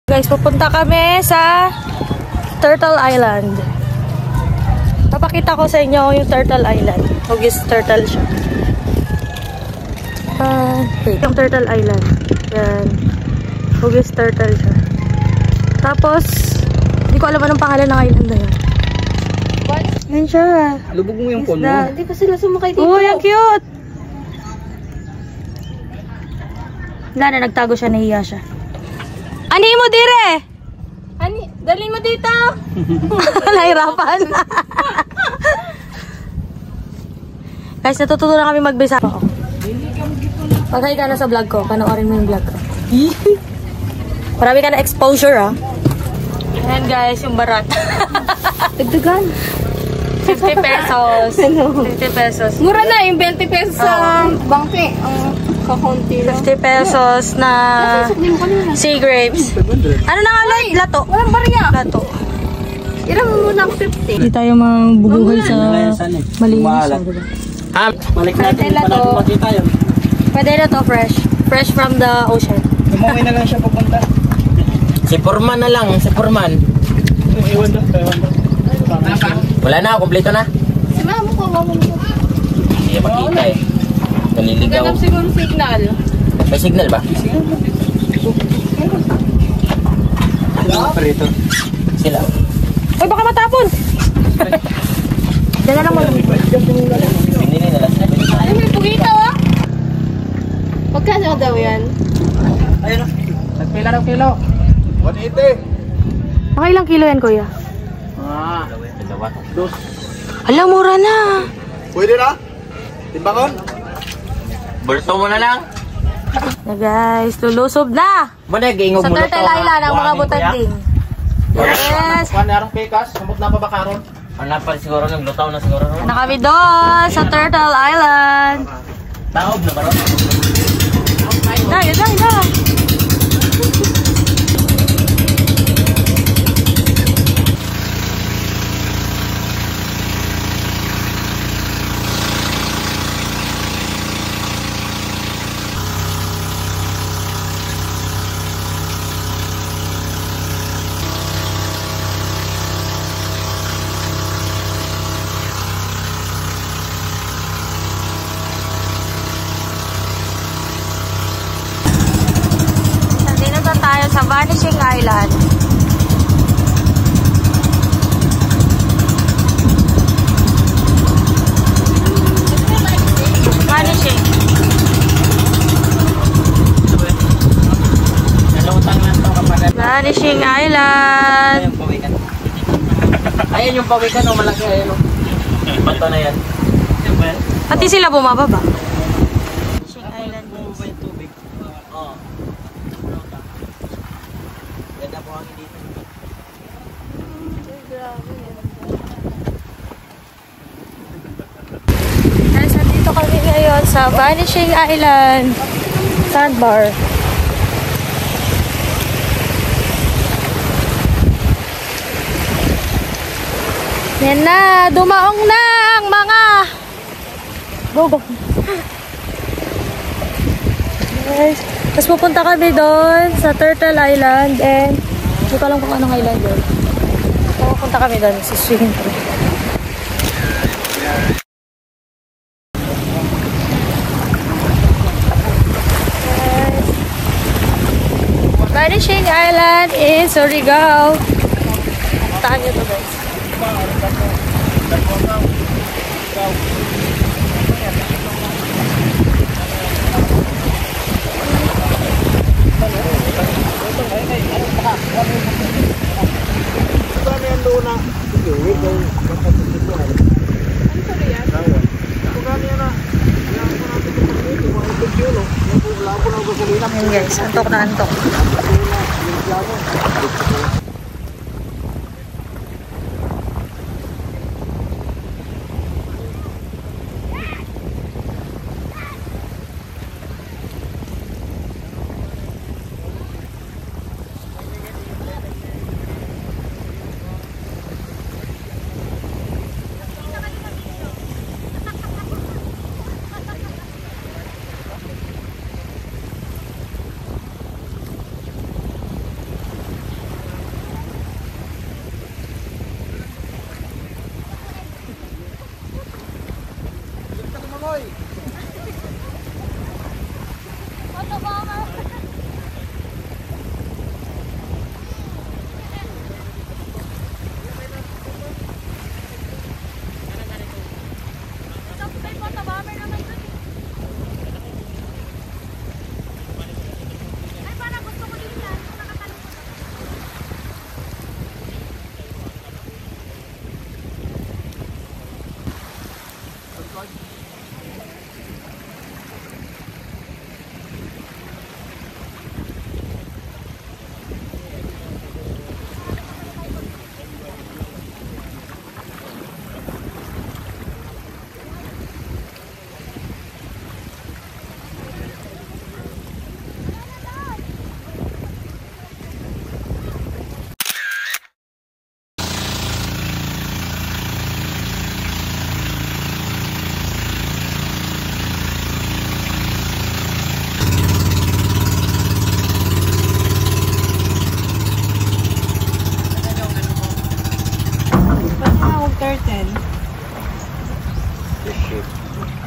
Guys, pupunta kami sa Turtle Island. Papakita ko sa inyo yung Turtle Island. Hugis turtle siya. Yung Turtle Island. Yan. Hugis turtle siya. Tapos, hindi ko alam anong pangalan ng island na yun. What? Yan siya. Lubog mo yung phone mo. Hindi pa sila sumakay dito. Uy, ang cute! Wala na, nagtago siya, nahiya siya. Ani mo dire! Ani, dalhin mo dito! Nahirapan. Guys, natutunan kami magbisa. Pagkay ka na sa vlog ko, panoorin mo yung vlog ko. Marami ka na exposure, ah. Ayan guys, yung barat. Dagdagan. 50 pesos. 50 pesos. Mura na, yung 20 pesos sa bangke. Ang kakunti lang. 50 pesos na sea grapes. Ano na nga like? Lato. Walang barya. Lato. Iram mo lang 50. Hindi tayo mabubuhay sa malinis. Balik natin. Makita yun. Pwede na to fresh. Fresh from the ocean. Umuwi na lang siya papunta. Si Foreman na lang, si Foreman. Iwan daw. Wala na, kumpleto na. Si mama ko, mama mo. Hindi makita eh. Naliligaw. Ganap siguro signal. May signal ba? Sila operator. Sila. Uy, baka matapon! Diyan na lang mo. Binili na lang sila. Ay, may pugita ah. Magkano daw yan? Ayun o. Nagpila ng kilo. 180. Mga ilang kilo yan, kuya? Dalawa. Dos. Ala, mura na. Pwede na? Timbangon? Bulto mo na lang. Na guys, lulusob na! Muna, gaingog Sa mo Turtle Island, ang mga butanding. Yes! Kuhan na pekas. Kamot na pa ba karon? Ano pa siguro, naglutaw na siguro. Na kami doon sa Turtle Island. Taob na ba ron? Na, yun na. Sa Vanishing Island. Vanishing. Vanishing Island. Ayan yung pawikan o malaki. Ayan o. Bato na yan. Pati sila bumababa. Nandito kami ngayon sa Vanishing Island Sandbar. Yan na, dumaong na ang mga go. Guys, tapos pupunta kami doon sa Turtle Island and hindi ko alam kung anong island doon. Pupunta kami doon sa swimming pool. Vanishing Island in Surigao. Taan nyo to guys. Ayan guys, antok na antok.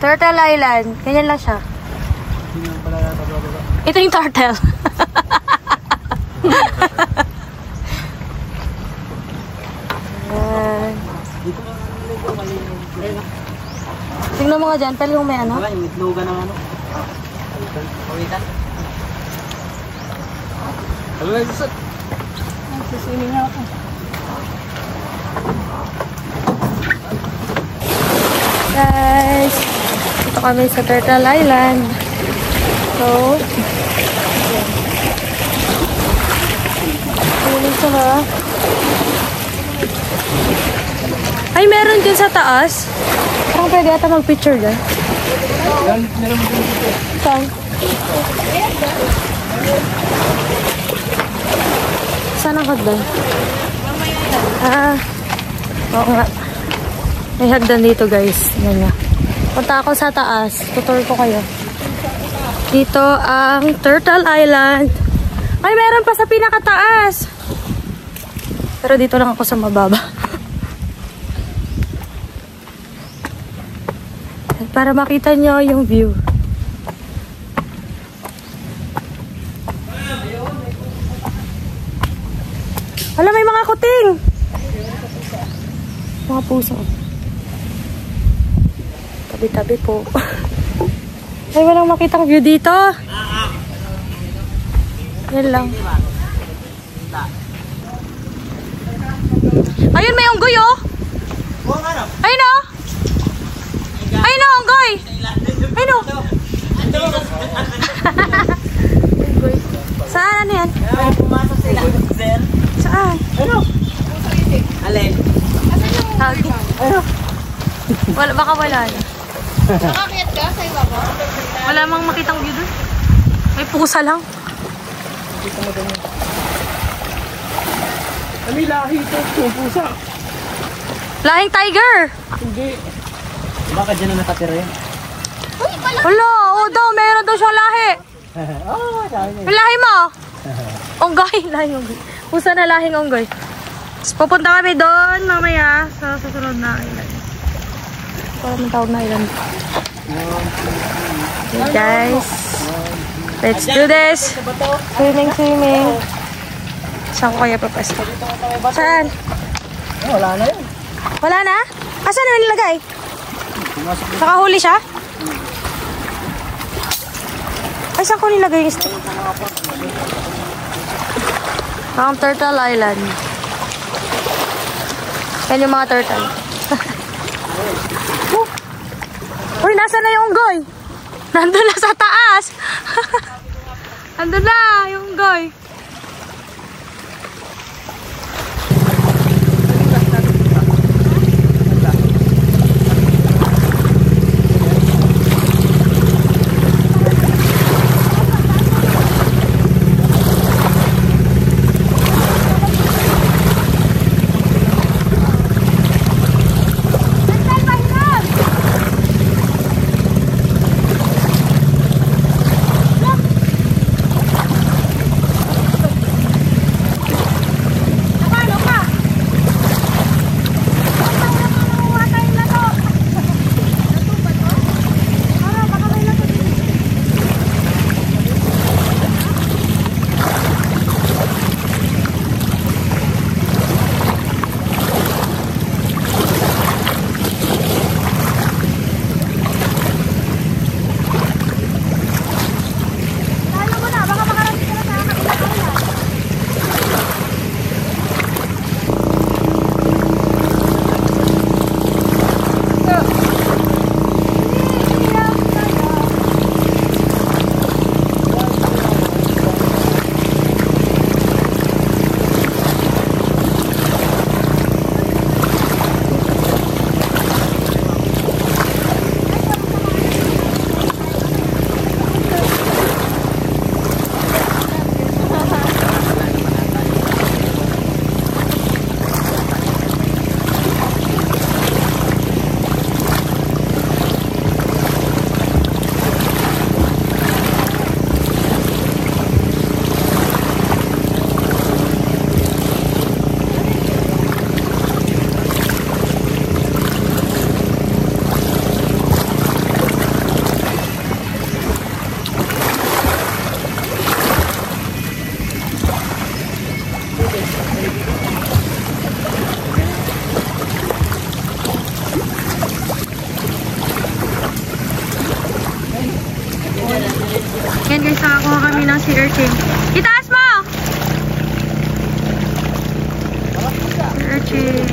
Turtle Island. Ganyan lang siya. Ito yung turtle. Tingnan mo nga dyan, pwede yung may ano? Wala, yung itlogan ng ano. Pawitan. Ano lang ito? Sisiling nga ako. Guys, dito kami sa Turtle Island. So, ito ha. Ay, meron din sa taas. Parang pwede ata mag-picture dyan. Saan? Saan ang hagdan? Oo nga. May hagdan dito guys. Yan nga. Punta ako sa taas. Tutor ko kayo. Dito ang Turtle Island. Ay, meron pa sa pinakataas. Pero dito lang ako sa mababa. Para makita nyo yung view. Hala, may mga kuting. Mga puso. Tabi-tabi po. Ay, walang makitang view dito. Yan lang. Ayun, may unggoy oh. Ayun oh. Ayun oh, unggoy. Ayun oh. Saan? Ano yan? Pumasok sila. Sir. Saan? Ano? Alin? Tagi. Wala, baka wala na. Nakakiyat ka sa iba ko? Wala mang makitang view dun. May pusa lang. Ano yung lahi ito? Yung pusa. Lahing tiger. Hindi. Baka dyan na nakatira yun. Wala, oo daw, meron daw siyang lahi. Oh, sabi Yung lahi mo? Unggoy, lahing unggoy. Pusa na lahing unggoy. Tapos pupunta kami doon mamaya sa susunod na island. Parang tawag na island. Okay guys. Let's do this. Swimming. Saan ko kaya papasto? Saan? wala na yun. Wala na? Asan na nilagay? Nakahuli siya? Ay, saan ko nilagay yung stick? Ang Turtle Island. Yan yung mga turtle. Uy, nasa na yung unggoy? Nandun na sa taas. Nandun na yung unggoy. urchin. Itaas mo! Urchin.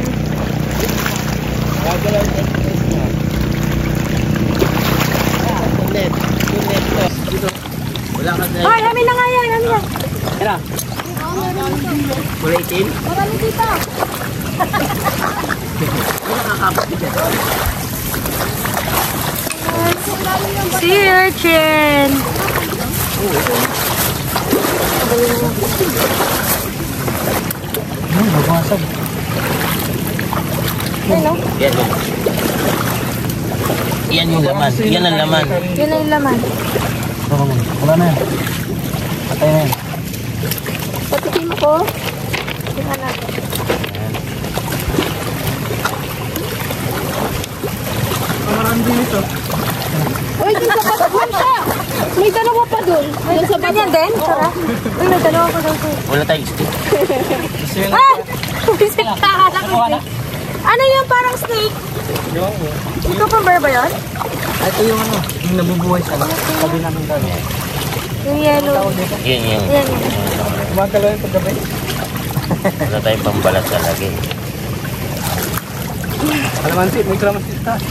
Wala ka na. Hoy, amin na nga yan, amin na. Tara. Kulay itim? Marami dito. Sea urchin. Nabasag. Ano? Yan yung. Yan yung laman. Yan ang laman. Yun ang laman. Wala na yan. Patay na yan. Patikim ko. Tingnan natin. Marami din ito. Uy, dun sa patakman siya. May dalawa pa dun. Dun sa Ganyan din? Tara. Uy, may dalawa ko daw sa'yo. Wala tayong stick. Ah! Bisip ka ka. Ano yung parang snake? Ito pang bear ba yun? Ito yung ano, yung nabubuhay siya. Sabi namin daw. Yung yellow. Yan yung. Yan. Kumagalaw yung paggabi. Wala tayong pambalat sa lagi. Kalamansi, may kalamansi sa taas.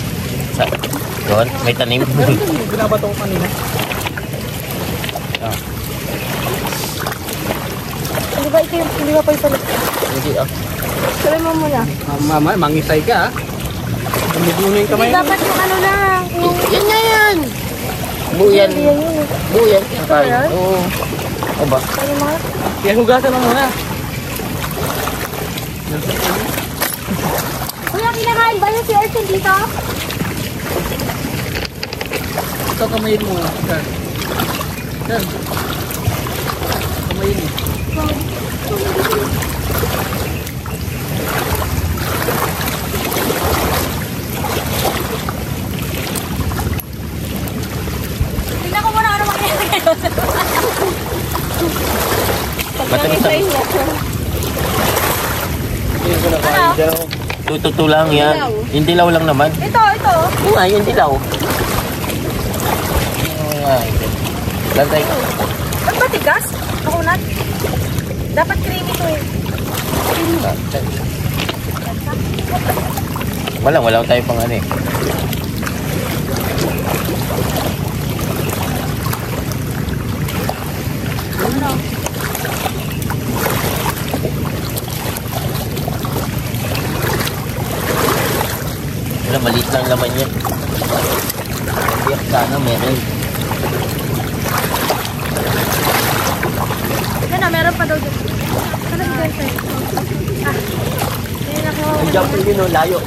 Doon, may tanim. Meron din, binabato ko kanina. Hindi ba ito yung, hindi ba pa yung salit? Hindi ah. Try mo muna. Mama, mangisay ka ah. Tumiglo na yung kamay. Hindi, dapat yung ano lang. Yung, Yan nga yan. Buyan. hindi yan yun. Buyan. ba yan? Oo. O ba? Ano yung mga? Kaya hugasan mo muna. Kuya, kinakain ba yung si urchin dito? Ito kamayin mo. Yan. Yan. Kamayin mo. Tingnan ko muna ano mangyayari ngayon. Matamis Try ang niya. Tingnan ko na kain daw. tututo lang yan. Yung dilaw lang naman. Ito. Oo nga, yung dilaw. Oo nga. Lantay. Ba't ba tigas? Makunat? Dapat creamy to eh. Wala tayo pang ano eh. Wala, maliit lang laman yan. Biyak sana meron. Yan na, meron pa daw dyan. Ano si Jensen? Ah. Yan ako. Ang jumping din oh, layo.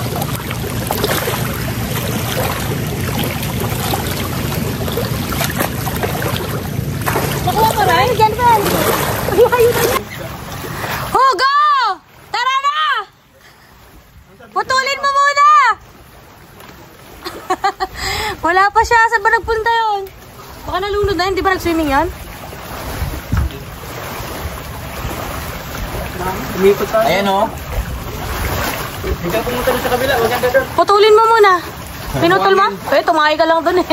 Nakuha ko rin? Jensen! Layo na yan. Hugo! Tara na! Putulin mo muna! Wala pa siya. Saan ba nagpunta yun? Baka nalunod na. Hindi ba nag-swimming yan? Umikot tayo. Ayan oh. Hindi ka pumunta na sa kabila. Huwag yan doon. Putulin mo muna. Pinutol mo? Eh, tumakay ka lang dun eh.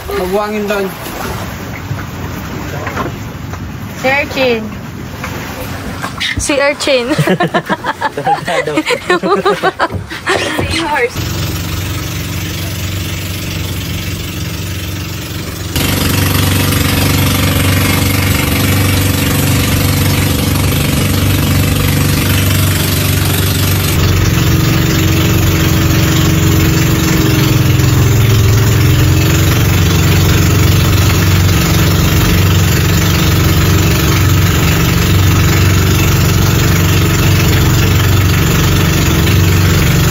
Magbuhangin doon. Si Urchin. Si Urchin. Horse.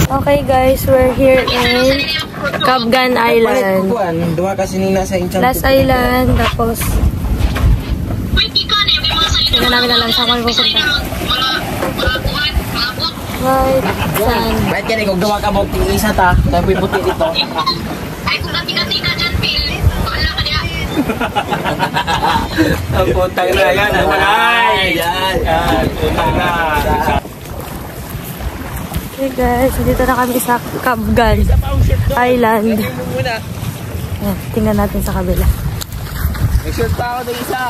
Okay guys, we're here in Cabgan Island. Dua kasi nung nasa inchang. Last island, tapos tingnan namin na lang sa kung pupunta. Right, sand. Ba't yan ikaw gawa ka mo isa ta? Tapos puti dito. Ay, kung natin ka dyan, Phil, wala ka niya. Ang putang na yan. Ay! Yan. Putang na. Okay guys, dito na kami sa Cabgan Island. Ayan, tingnan natin sa kabila. Nag-short pa ako ng isa.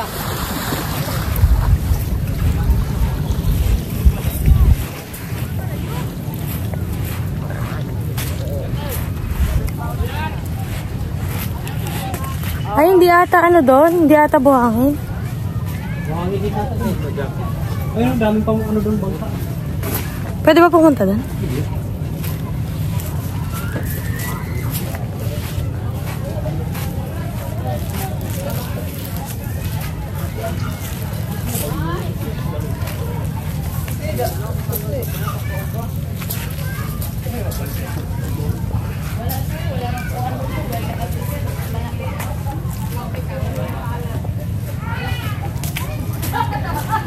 Ay, hindi ata ano doon? Hindi ata buhangin? Buhangin dito ata. Ayun, ang daming pang ano doon bangka. Pwede ba pumunta doon?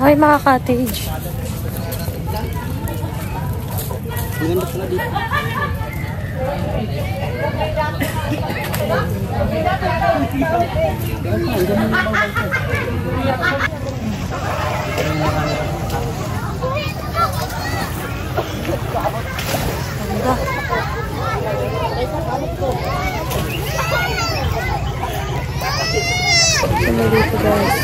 Ay, mga cottage. Maganda pala dito. Ano dito, guys?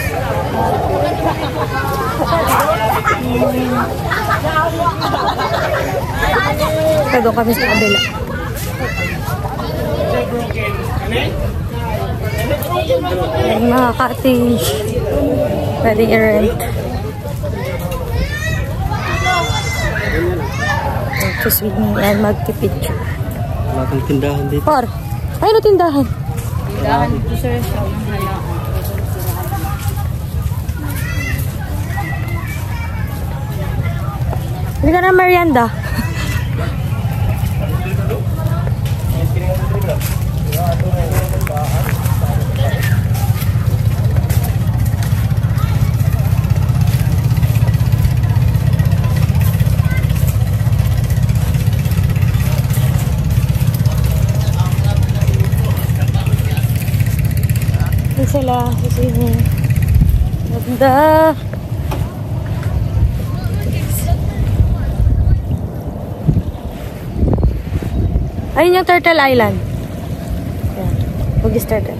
Pagod kami sa kabila. Ayan, mga cottage. Pwedeng i-rent. Mag-swimming and mag-picture. Wala kang tindahan dito. Por, ay na tindahan. Tindahan dito sa restaurant ng halaan. Hindi ka na merienda. Hindi sila kasi ganda. Ayun yung Turtle Island. Yan. Bugis Turtle.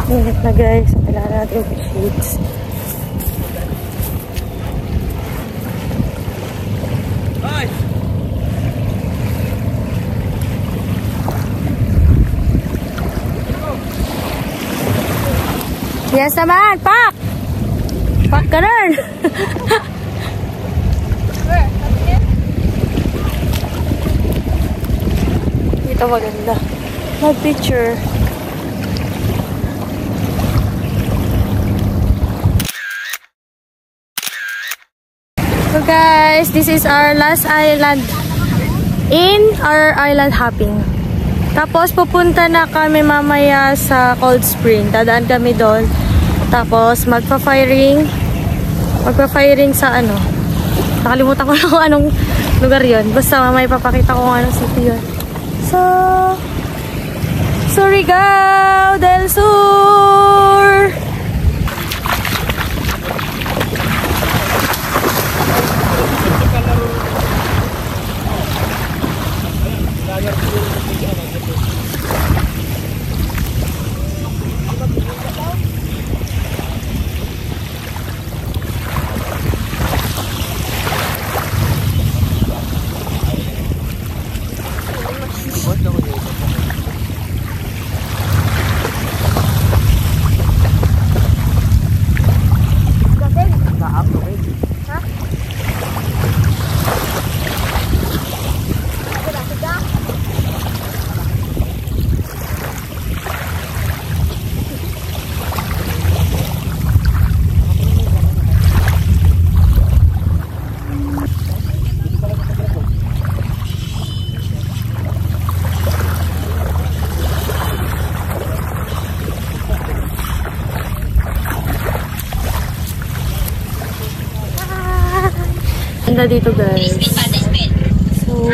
Ingat na guys. Kailangan natin yung sheets. Yes naman! Pak! Pak ka rin! Ito maganda. Mag-picture. So guys, this is our last island in our island hopping. Tapos pupunta na kami mamaya sa Cold Spring. Dadaan kami doon. Tapos magpa-firing sa ano. Nakalimutan ko na kung anong lugar yon. Basta mamaya papakita ko kung anong city yun. So, Surigao del Sur! Ganda dito guys. So,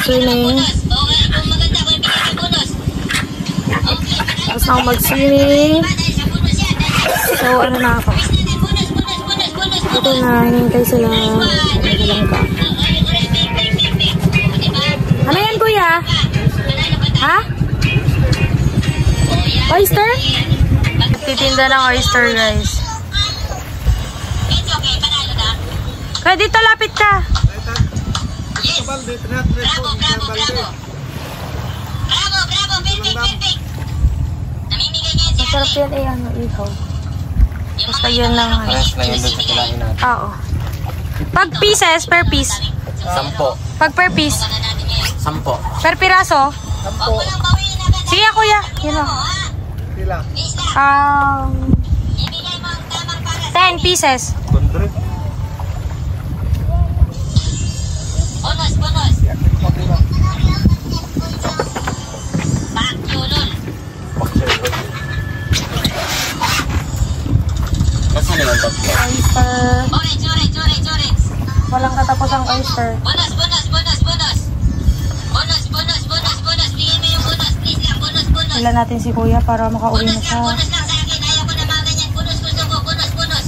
swimming. Tapos na ako mag-swimming. So, ano na ako? Ito na, hinihintay sila. Nagalang ka. Ano yan, kuya? Ha? Oyster? Titinda ng oyster, guys. Kaya dito, lapit ka. Bravo, bravo, bravo. Bravo, bravo, perfect, perfect. Namimigay niya si Masarap yan eh, ano, ihaw. Basta yun lang. Pares na yun doon sa kilain natin. Oo. Pag pieces, per piece. 10. Pag per piece. 10. Per piraso. Sige, kuya. Yun o. 10 pieces. Bonus, bonus. Bakyulol. Kasi naman tatlo. Oyster. Orange, orange, orange, orange. Walang katapos ang oyster. Bonus, bonus, bonus, bonus. Bonus, bonus, bonus, bonus. Bigyan mo yung bonus, please lang. Bonus, bonus. Sila natin si kuya para makauwi na siya. Bonus lang sa akin. Ayaw ko na mga ganyan. Bonus gusto ko. Bonus, bonus.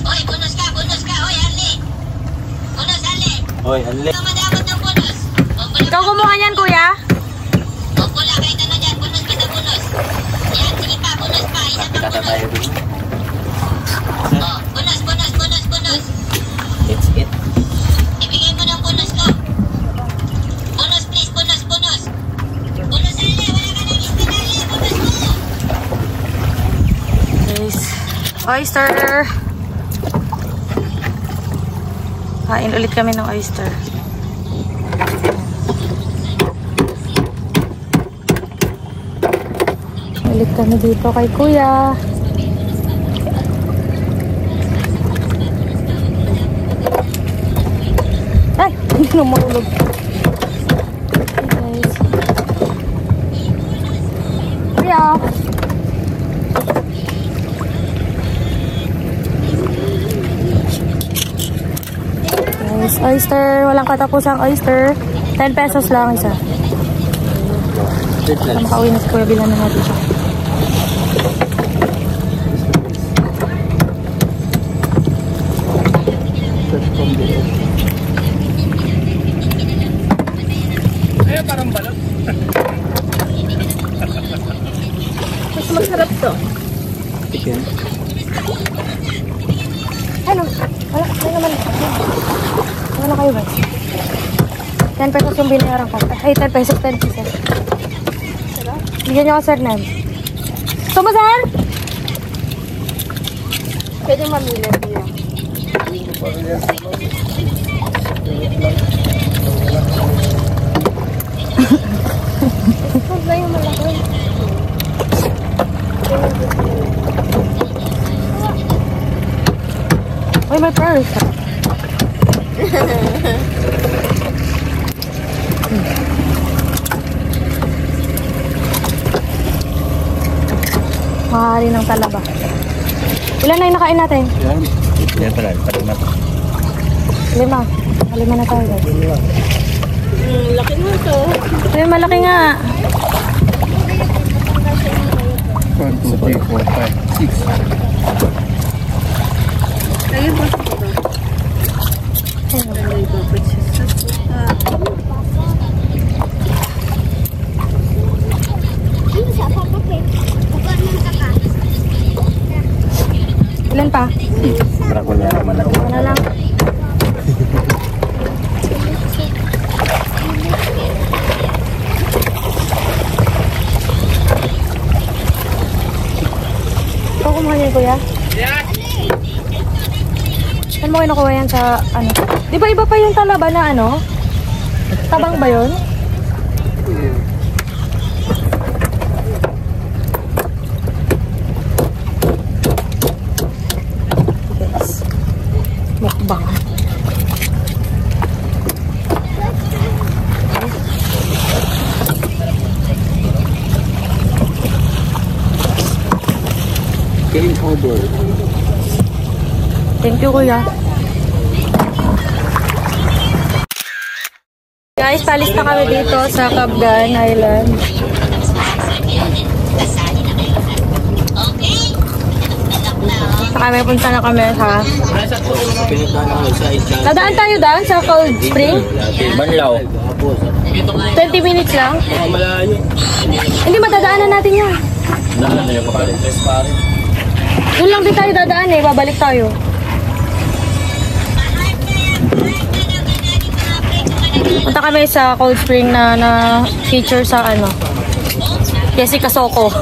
Oy, bonus ka, bonus ka. Oy, Arlie. Bonus, Arlie. Hoy, anli. Ito madamot ng bonus. Ikaw kumuha niyan, kuya? Pula kahit ano dyan. Bonus ka sa bonus. Yan, sige pa. Bonus pa. Isa pa Kata bonus. tayo dun. Oh, bonus, bonus, bonus, bonus. It's it. Ibigay mo ng bonus ko. Bonus, please. Bonus, bonus. Bonus, Arlie. Wala ka nang ispinali. Bonus mo. Guys. Oyster. Kain ulit kami ng oyster. Ulit kami dito kay kuya. Ay! Hindi na marulog. Okay, guys. Kuya! Guys, oyster. Walang katapusang oyster. 10 pesos lang isa. Makauwi na si kuya, bilan na natin siya. Ay, parang balot. Mas masarap to. Chicken. Ano? Wala naman. Wala kayo guys. 10 pesos yung binayaran ko. Ay, 10 pesos, 10 pieces. Bigyan niyo ako, sir, Nem. Gusto mo, sir? Pwede mamili niya. Huwag na yung malaki. Uy, may purse. Mahari ng talaba. Ilan na yung nakain natin? Yan. Yan pala. Parang na. 5. 5 na tayo guys. Laki mo to. Ay, malaki nga. 1, 2, 3, 4, 5, 6. Ayun ba? Ilan pa? Parang ko niya naman ako. Ano lang? Ikaw kumuha niyan, kuya? Saan mo kinukuha yan sa, ano? Di ba iba pa yung talaba na, ano? Tabang ba yun? Yes. Mukbang. Game over. Thank you, kuya. Guys, palis na kami dito sa Cabdan Island. Okay. Anak na. Saka may punta na kami sa... Pinuntahan ako sa isa. Nadaan tayo daan sa Cold Spring. Banlaw. 20 minutes lang. Malayo. Hindi, madadaanan natin yan. Naalan na yung kapalit. Doon lang din tayo dadaan eh. Babalik tayo. Punta kami sa Cold Spring na feature sa ano. Jessica Soco.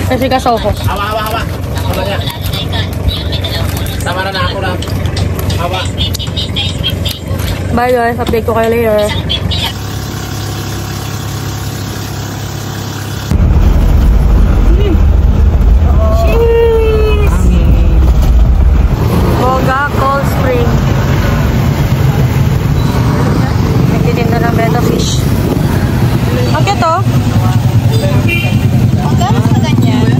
Jessica Soco. Hawa. Hawa niya. Tama na ako lang. Hawa. Bye guys. Update ko kayo later. Cheese! Boga Cold Spring. Nagtitinda ng betta fish. Okay to? Magkano sa ganyan?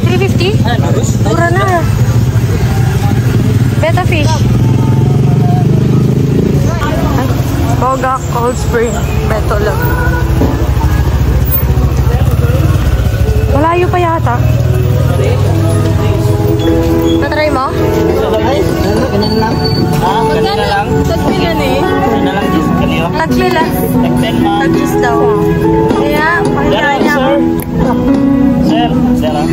350? Mura na. Betta fish. Boga Cold Spring. Beto lang. Malayo pa yata. Natry mo? Ganun lang. Ganun lang. Tagpilan eh. Ganun lang. Ganun lang. Tagpila. Tag-10 ma. Tagis daw. Kaya, pakita niya ako. Sir. Sir ah.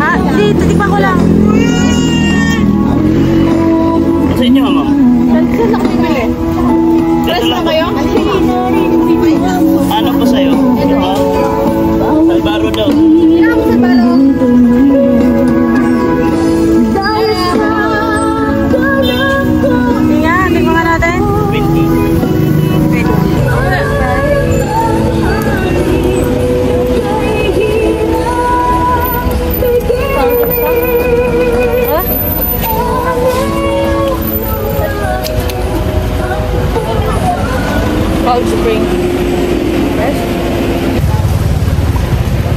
Ha? Hindi, titikman ko lang. Sa inyo ma'am. Saan ako bibili? Press na kayo? Ano po sa'yo? Ito. Salbaro daw. Kailangan mo sa balo. Sige nga, tingnan nga natin. 20. Cold Spring.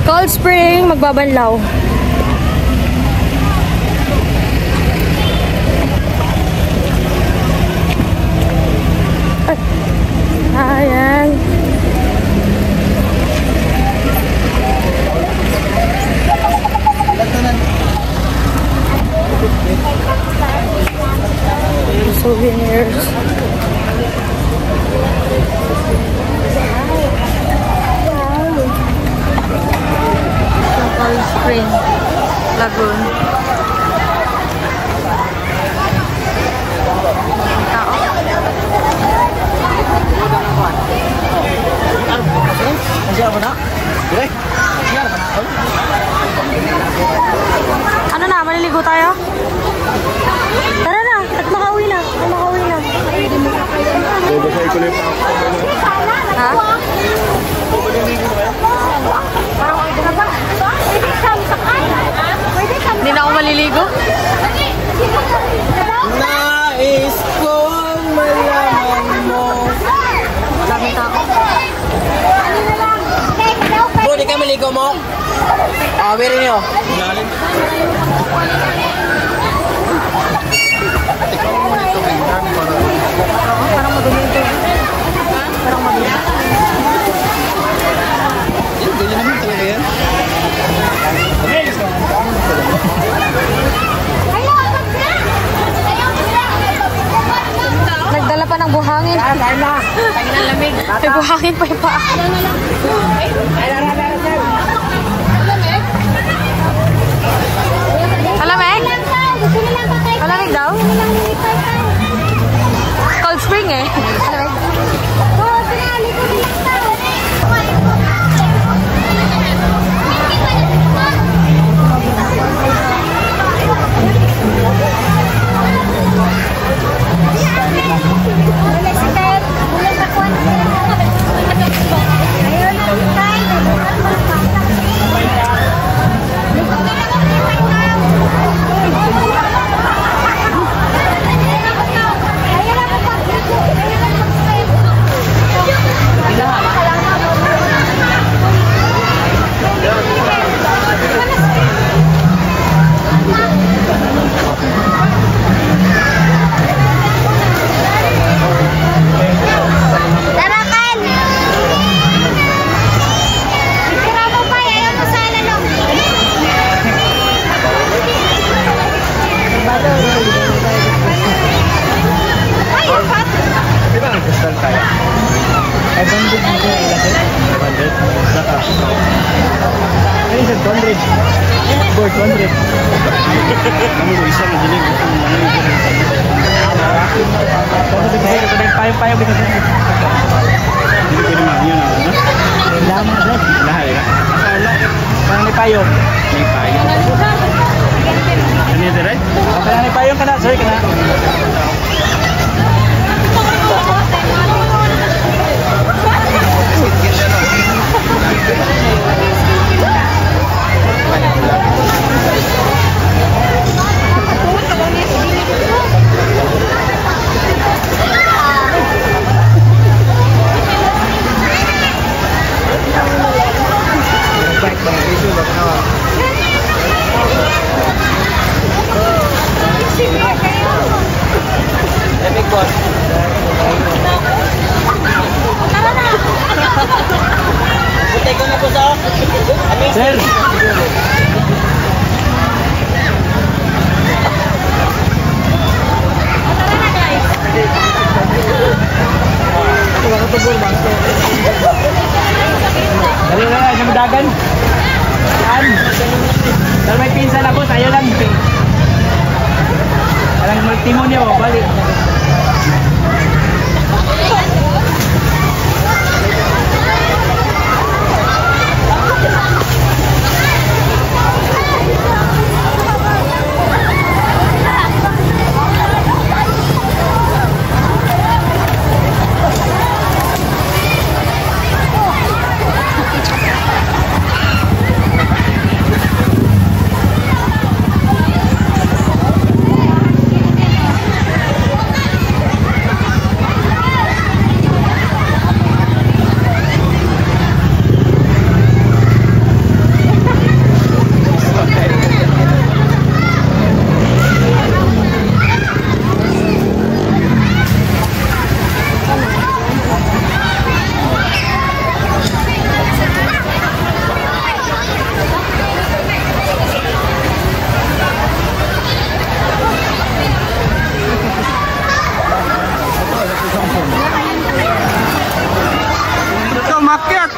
Cold Spring, magbabanlaw. Ayan. Souvenirs. Cold Spring Lagoon. Tao. Siya ba na? Dire. Ano na, maliligo tayo? Tara na, at makauwi na. Makauwi na. Ha? Hindi na ako maliligo? Nais kong malaman mo. Daming tao. Bro, di kayo maligo mo? Meron nyo. Parang madumi ito. Parang madumi. Ganyan naman talaga yan. Nagdala pa ng buhangin. Tayo na. Tayo na lamig. May buhangin pa yung paa. Malamig? Malamig daw? Cold Spring eh. Kamu mo isa madilim. Payo-payo bisa. Hindi ko naman yun. Lama rin. Lahat ya. Parang ni payo. Ni payo. Ano yun, right? Parang ni payo ka na. Sorry ka na. Sir. Dali na, sa madagan. Saan? Dahil may pinsan ako, sa'yo lang. Walang magtimonyo, balik.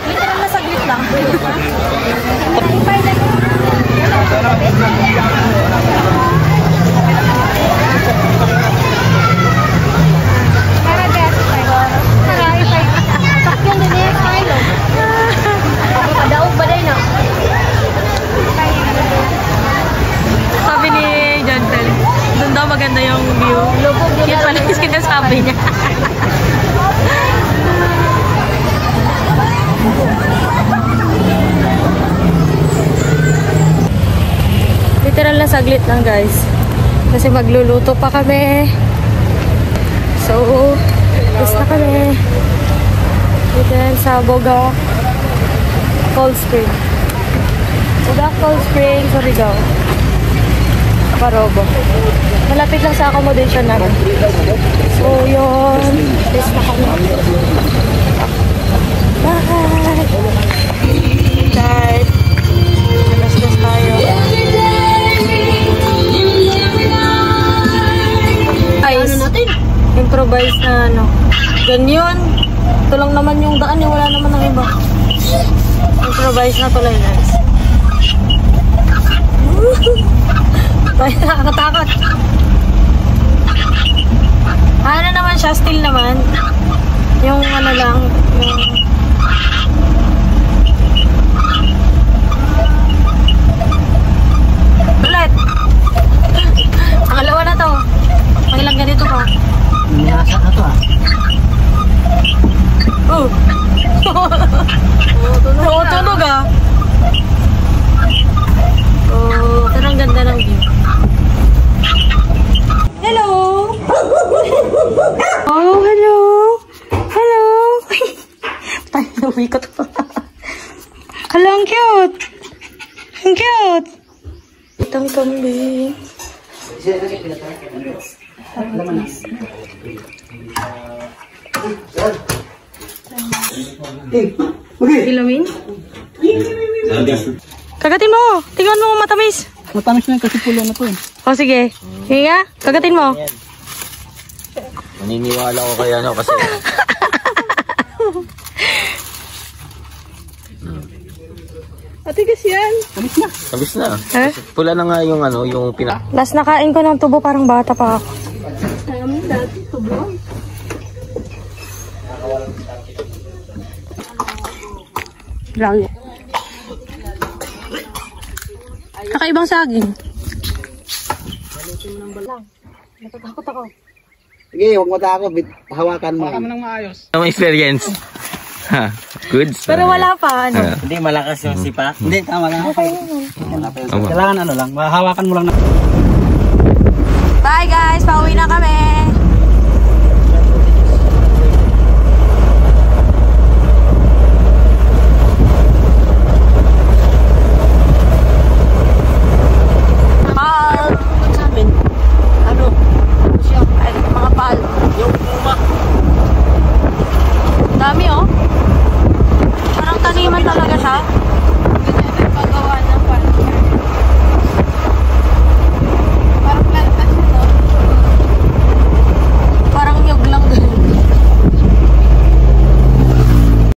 Literal na saglit lang. Sabi ni Jantel, doon daw maganda yung view. Yun pala yung sinasabi niya. Literal na saglit lang guys. Kasi magluluto pa kami. So, gusto na kami. Dito yan sa Boga Cold Spring. Boga Cold Spring, Surigao. Parobo. Malapit lang sa accommodation namin. So, yun. Gusto na kami. Bye! Guys, alas-alas tayo. Ice. Improvise na ano. Ganyan. Ito lang naman yung daan. Wala naman ng iba. Improvise na tuloy guys. Tayo nakakatakot. Ano naman siya? Still naman. Yung ano lang. Yung ulit. Pangalawa na to. Pangilang ganito pa. Nasa na to ah. Oh. Tunog ah. Oh, pero ang ganda ng view. Hello. Oh, hello. Hello. Tayo lumikot pa. Hello, ang cute. Ang cute. Itang kambing. Ilawin? Kagatin mo. Tingnan mo matamis. Matamis na kasi pulo na to eh. O sige. Sige nga. Kagatin mo. Maniniwala ko kaya ano kasi. Matigas yan. Sabis na. Eh? Pula na nga yung ano, yung Last nakain ko ng tubo, parang bata pa ako. Kaya mo dati tubo. Lagi. Kakaibang saging. Natatakot ako. Sige, huwag mo takot. Hawakan mo. Ang experience. Ha, good. Pero wala pa, ano. Hindi malakas yung sipa. Hindi, tama lang. Okay. Kailangan ano lang, hawakan mo lang na. Bye guys, pauwi na kami.